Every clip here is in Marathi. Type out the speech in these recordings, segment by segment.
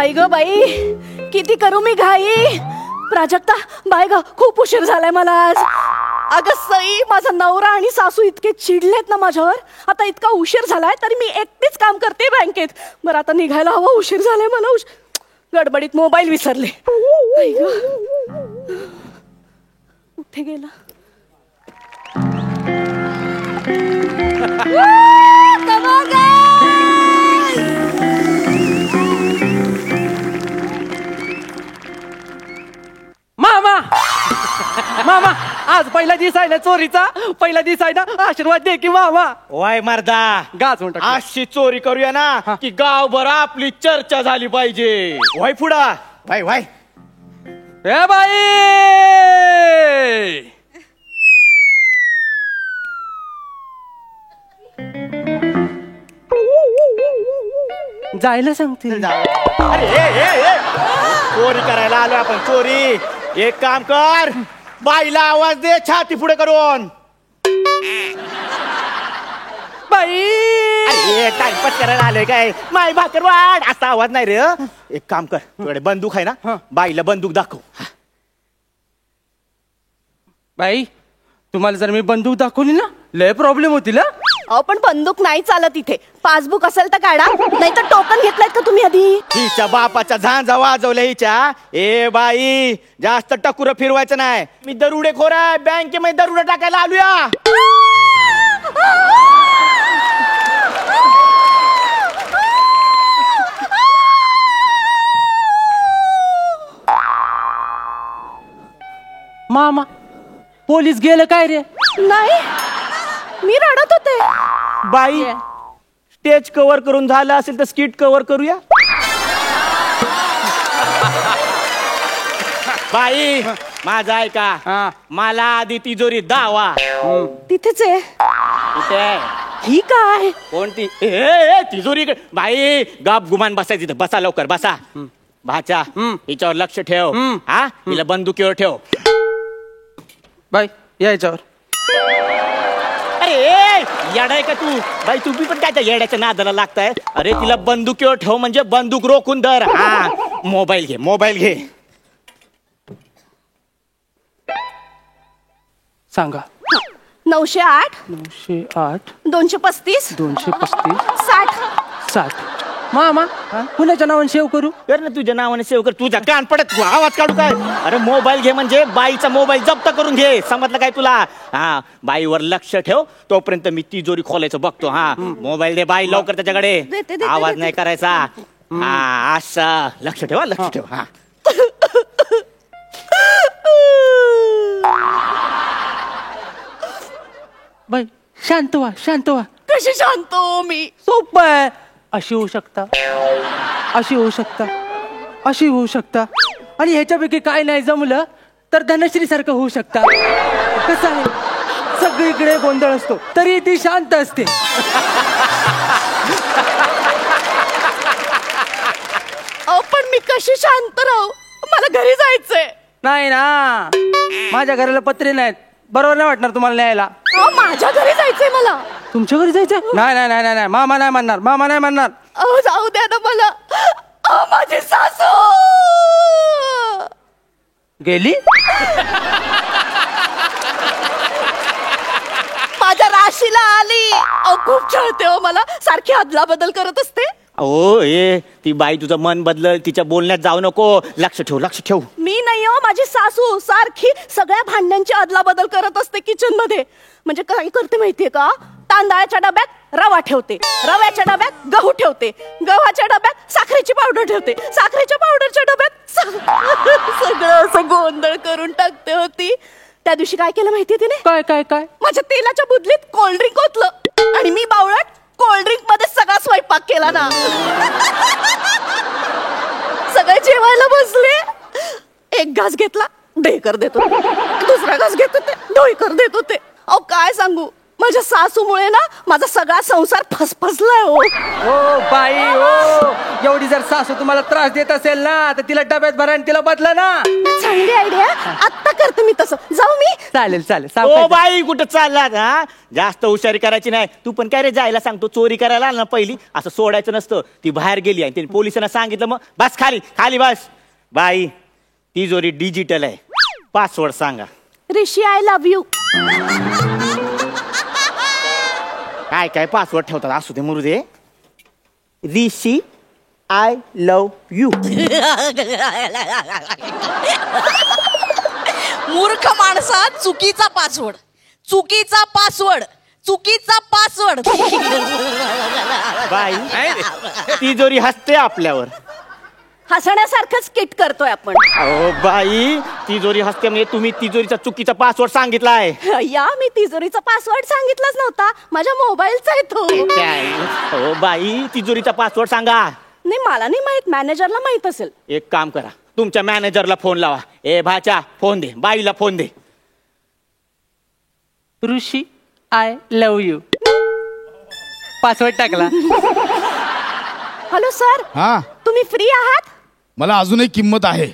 बाई ग बाई, किती करू मी घाई. प्राजक्ता बाय ग, खूप उशीर झालाय मला आज. अगं सई, माझा नवरा आणि सासू इतके चिडलेत ना माझ्यावर. आता इतका उशीर झालाय तरी मी एकटीच काम करते बँकेत. बरं आता निघायला हवं, उशीर झालाय मला. गडबडीत मोबाईल विसरले. कुठे गेला? मामा मामा, आज पहिला दिवस आहे ना चोरीचा. पहिला दिवस आहे ना, आशीर्वाद दे की मामा. वाय मर्दा, गाच म्हणतात अशी चोरी करूया ना की गावभर आपली चर्चा झाली पाहिजे. वाय पुढा, वाय वाय. ए बाई, जायला सांगते. अरे ए, चोरी करायला आलो आपण, चोरी. एक काम कर, बाईला आवाज दे छाती पुढे करून. बाई, अरे टाइमपास करायला आलोय काय? माय भाकर वाढ असा आवाज नाही रे. एक काम कर, तुझ्याकडे बंदूक आहे ना, बाईला बंदूक दाखव. बाई, तुम्हाला जर मी बंदूक दाखवली ना, लय प्रॉब्लेम होतील. अहो पण बंदूक नाही चालत इथे. पासबुक असेल तर काढा, नाही तर टोकन घेतलायत का तुम्ही आधी? हिच्या बापाच्या झांजा वाजवल्या हिच्या. ए बाई, जास्त टकुर फिरवायचं नाही. मी दरुडेखोर आहे, बँकेमध्ये दरुडे टाकायला आलोया. मामा, पोलीस गेलं काय रे? नाही, मी रडत होते. बाई, स्टेज कव्हर करून झालं असेल तर स्किट कव्हर करूया. बाई, माझा ऐका, मला आधी तिजोरी दावा. तिथेच आहे. कुठे? ही काय? कोणती? ए तिजोरी. बाई, गाप गुमान बसायची तिथं. बसा लवकर, बसा. भाचा, हिच्यावर लक्ष ठेव. हा, हिला बंदुकीवर ठेव. बाई, याच्यावर. अरे येडाय का तू? बाई, तुम्ही पण काय त्या येड्याच्या नादाला लागताय? अरे तिला बंदुकीवर ठेव म्हणजे बंदूक रोखून धर. हा, मोबाईल घे, मोबाईल घे. सांगा. 908 908 235 235 60 60. मामा, कुणाच्या नावाने सेव्ह करू? कर ना, तुझ्या नावाने सेव्ह कर. तुझ्या कान पडत आवाज काढू काय? अरे मोबाईल घे म्हणजे बाईचा मोबाईल जप्त करून घे. समजलं काय तुला? हा, बाईवर लक्ष ठेव. तोपर्यंत मी तिजोरी खोलायचं बघतो. हा, मोबाईल दे बाई लवकर त्याच्याकडे. देते. आवाज नाही करायचा. हा, असं लक्ष ठेवा, लक्ष ठेव. हा, बाई, शांत व्हा, शांत व्हा. कशी शांत हो मी? सोपं आहे. अशी होऊ शकता, अशी होऊ शकता, अशी होऊ शकता, आणि ह्याच्यापैकी काय नाही जमलं तर धनश्री सारखं होऊ शकता. कसं आहे, सगळीकडे गोंधळ असतो तरी ती शांत असते. अहो पण मी कशी शांत राहू? मला घरी जायचंय. नाही ना, माझ्या घराला पत्रे नाहीत. बरोबर नाही वाटणार तुम्हाला न्यायला. अहो माझ्या घरी जायचंय मला. तुमच्या घरी जायचं? नाही नाही नाही नाही, मामा नाही म्हणणार, मामा नाही म्हणणार. अहो जाऊ द्या ना मला. अहो माझी सासू गेली. माझ्या राशीला आली. अहो खूप छळते हो मला, सारखी अदला बदल करत असते. ओ ए, ती बाई तुझं मन बदलल, तिच्या बोलण्यात जाऊ नको. लक्ष ठेव, लक्ष ठेव. मी नाही हो, माझी सासू सारखी सगळ्या भांड्यांची अदला बदल करत असते किचन मध्ये. म्हणजे काय करते माहितीये का? तांदळाच्या डब्यात रवा ठेवते, रव्याच्या डब्यात गहू ठेवते, गव्हाच्या डब्यात साखरेची पावडर ठेवते, साखरेच्या पावडरच्या डब्यात सगळं असं गोंधळ करून टाकते होती. त्या दिवशी काय केलं माहितीये तिने? काय काय काय? माझ्या तेलाच्या बुदलीत कोल्ड्रिंक ओतलं आणि मी बावळट कोल्ड्रिंक मध्ये सगळा स्वयंपाक केला ना. सगळे जेवायला बसले. एक घास घेतला, ढेकर देत होते. दुसरा घास घेत होते, ढोईकर देत होते. अहो काय सांगू, माझ्या सासूमुळे ना माझा सगळा संसार फसफसलाय हो. ओ बाई ओ, एवढी जर सासू तुम्हाला त्रास देत असेल ना तर तिला डब्यात भरा आणि तिला बदला ना. चांगली आयडिया, आत्ता करते मी तसं. जाऊ मी? चालेल चालेल ओ सावकाश. बाई कुठं चाललात हा? जास्त हुशारी करायची नाही. तू पण काय रे जायला सांगतो, चोरी करायला आला ना पहिली असं सोडायचं नसतं. ती बाहेर गेली आणि त्यांनी पोलिसांना सांगितलं, मग बस खाली खाली बस. बाई तिजोरी डिजिटल आहे, पासवर्ड सांगा. ऋषी आय लव्ह यू. काय काय पासवर्ड ठेवतात, असू दे मरू दे. ऋषी आय लव्ह यू. मूर्ख माणसा, चुकीचा पासवर्ड, चुकीचा पासवर्ड, चुकीचा पासवर्ड. बाई तिजोरी हसते आपल्यावर. हसण्यासारखंच किट करतोय आपण. अहो बाई तिजोरी हसते म्हणजे तुम्ही तिजोरीचा चुकीचा पासवर्ड सांगितलाय. या मी तिजोरीचा पासवर्ड सांगितलाच नव्हता, माझ्या मोबाईलचा आहे तो. काय हो बाई तिजोरीचा पासवर्ड सांगा. नाही मला नाही माहित, मॅनेजरला माहित असेल. एक काम करा, तुमच्या मॅनेजरला फोन लावा. ए भाच्या फोन दे, बाईला phone they. Rishi I love you, password टाकला. हॅलो सर, हा, तुम्ही फ्री आहात? मला अजूनही किंमत आहे.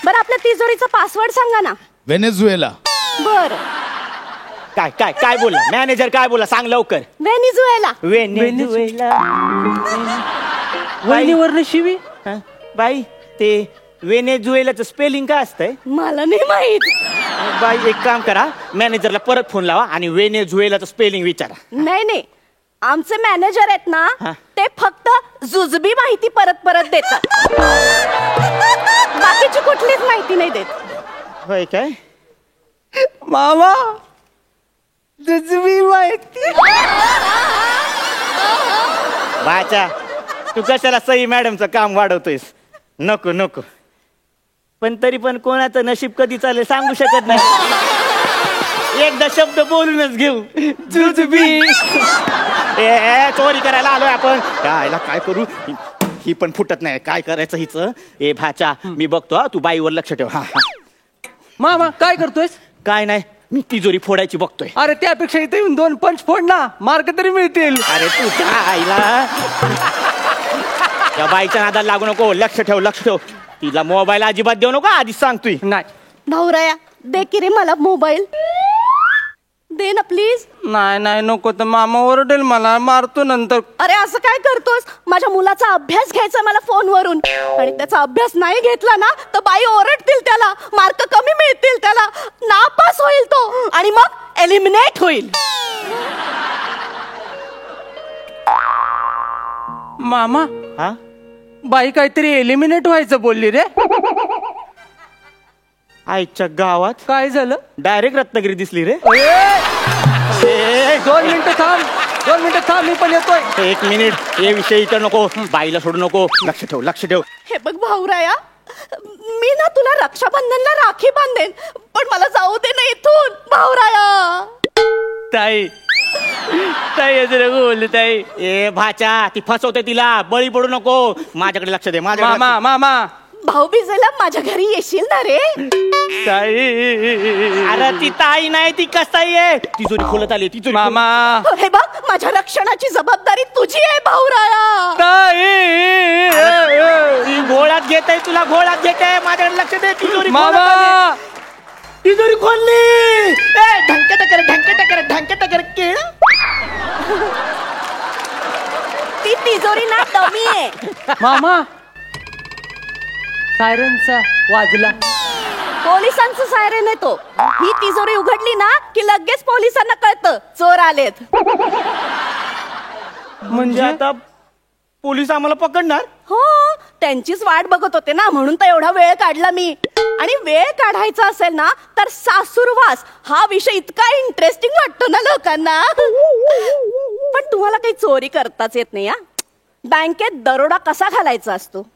बरं आपल्या तिजोरीचा पासवर्ड सांगा ना. व्हेनेझुएला. बर. काय काय काय बोला मॅनेजर, काय बोला सांग लवकर. व्हेनेझुएला. वेनेझुएला. वहिनीवरनं शिवी. हा? बाई ते वेनेझुएलाचं स्पेलिंग काय असतंय? मला नाही माहित. बाई एक काम करा, मॅनेजरला परत फोन लावा आणि वेनेझुएलाचं स्पेलिंग विचारा. नाही नाही, आमचे मॅनेजर आहेत ना हा. ते फक्त जुजबी माहिती परत परत देतात, बाकीची कुठलीच माहिती नाही देत. होय काय? मामा जुजबी माहिती. बाचा तू कशाला सई मॅडमचं काम वाढवतोयस? नको नको. पण तरी पण कोणाचं नशीब कधी चालेल सांगू शकत नाही. एकदा शब्द बोलूनच घेऊ. जुजबी. ए चोरी करायला आलोय आपण. काय करू, ही पण फुटत नाही. काय करायचं हिच? ए भाचा मी बघतो हा, तू बाईवर लक्ष ठेव. हा हा. मामा काय करतोयस? काय नाही, मी तिजोरी फोडायची बघतोय. अरे त्यापेक्षा इथे येऊन 2 पंच फोड ना, मार्क तरी मिळतील. अरे तू आईला त्या बाईच्या नादाला लागू नको. लक्ष ठेव लक्ष ठेव. तिला मोबाईल अजिबात देऊ नको, आधीच सांगतोय. नाही भाऊराया दे की रे मला मोबाईल, दे ना प्लीज. नाही नाही नको, तर मामा ओरडेल, मला मारतो नंतर. अरे असं काय करतोस? माझ्या मुलाचा अभ्यास घ्यायचा मला फोनवरून, आणि त्याचा अभ्यास नाही घेतला ना तर बाई ओरडतील त्याला, मार्क कमी मिळतील त्याला, नापास होईल तो आणि मग एलिमिनेट होईल. मामा हा बाई काहीतरी एलिमिनेट व्हायचं बोलली रे. आईच्या गावात काय झालं? डायरेक्ट रत्नागिरी दिसली रे. 2 मिनिटं थांब, 2 मिनिटं थांब, मी पण येतोय. 1 मिनिट, हे विषय इथं नको. बाईला सोडू नको. लक्ष ठेव लक्ष ठेव. हे बघ भाऊराया, मी ना तुला रक्षाबंधनला राखी बांधेन, पण मला जाऊ दे ना इथून भाऊराया. ताई ताई असं बोलली ताई. ए भाचा ती फसवते, तिला बळी पडू नको. माझ्याकडे लक्ष दे. माझ्या मामा मामा भाऊबीजेला माझ्या घरी येशील ना रे? ताई. अरे ती ताई नाही, ती कसाई आहे. तिजोरी खोलत आली. तिजोरी मामा हे बघ माझ्या रक्षणाची जबाबदारी तुझी आहे भाऊराया. ताई. ती घोळात घेत आहे, तुला घोळात घेत आहे. माझ्याकडे लक्ष दे. तिजोरी मामा तिजोरी खोलली. ढंक टकर ढंक टकर ढंक टकर केळ. ती तिजोरी ना डमी आहे. मामा सायरनचा वाजला. पोलिसांचं सायरन आहे तो. ही तिजोरी उघडली ना की लगेच पोलिसांना कळतं चोर आलेत. म्हणजे आता पोलीस आम्हाला पकडणार? हो, त्यांचीच वाट बघत होते ना, म्हणून तर एवढा वेळ काढला मी. आणि वेळ काढायचा असेल ना तर सासूरवास हा विषय इतका इंटरेस्टिंग वाटतो ना लोकांना. पण तुम्हाला काही चोरी करताच येत नाही. बँकेत दरोडा कसा घालायचा असतो?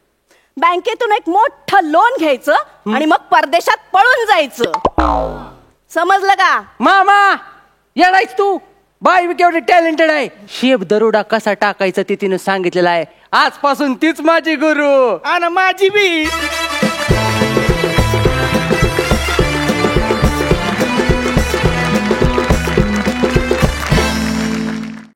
बँकेतून एक मोठं लोन घ्यायचं आणि मग परदेशात पळून जायचं. समजलं का? मामा येडायच तू. बाई केवढी टॅलेंटेड आहे. शेप दरोडा कसा टाकायचा ते तिने सांगितलेलं आहे. आजपासून तीच माझी गुरु. आणि माझी बी.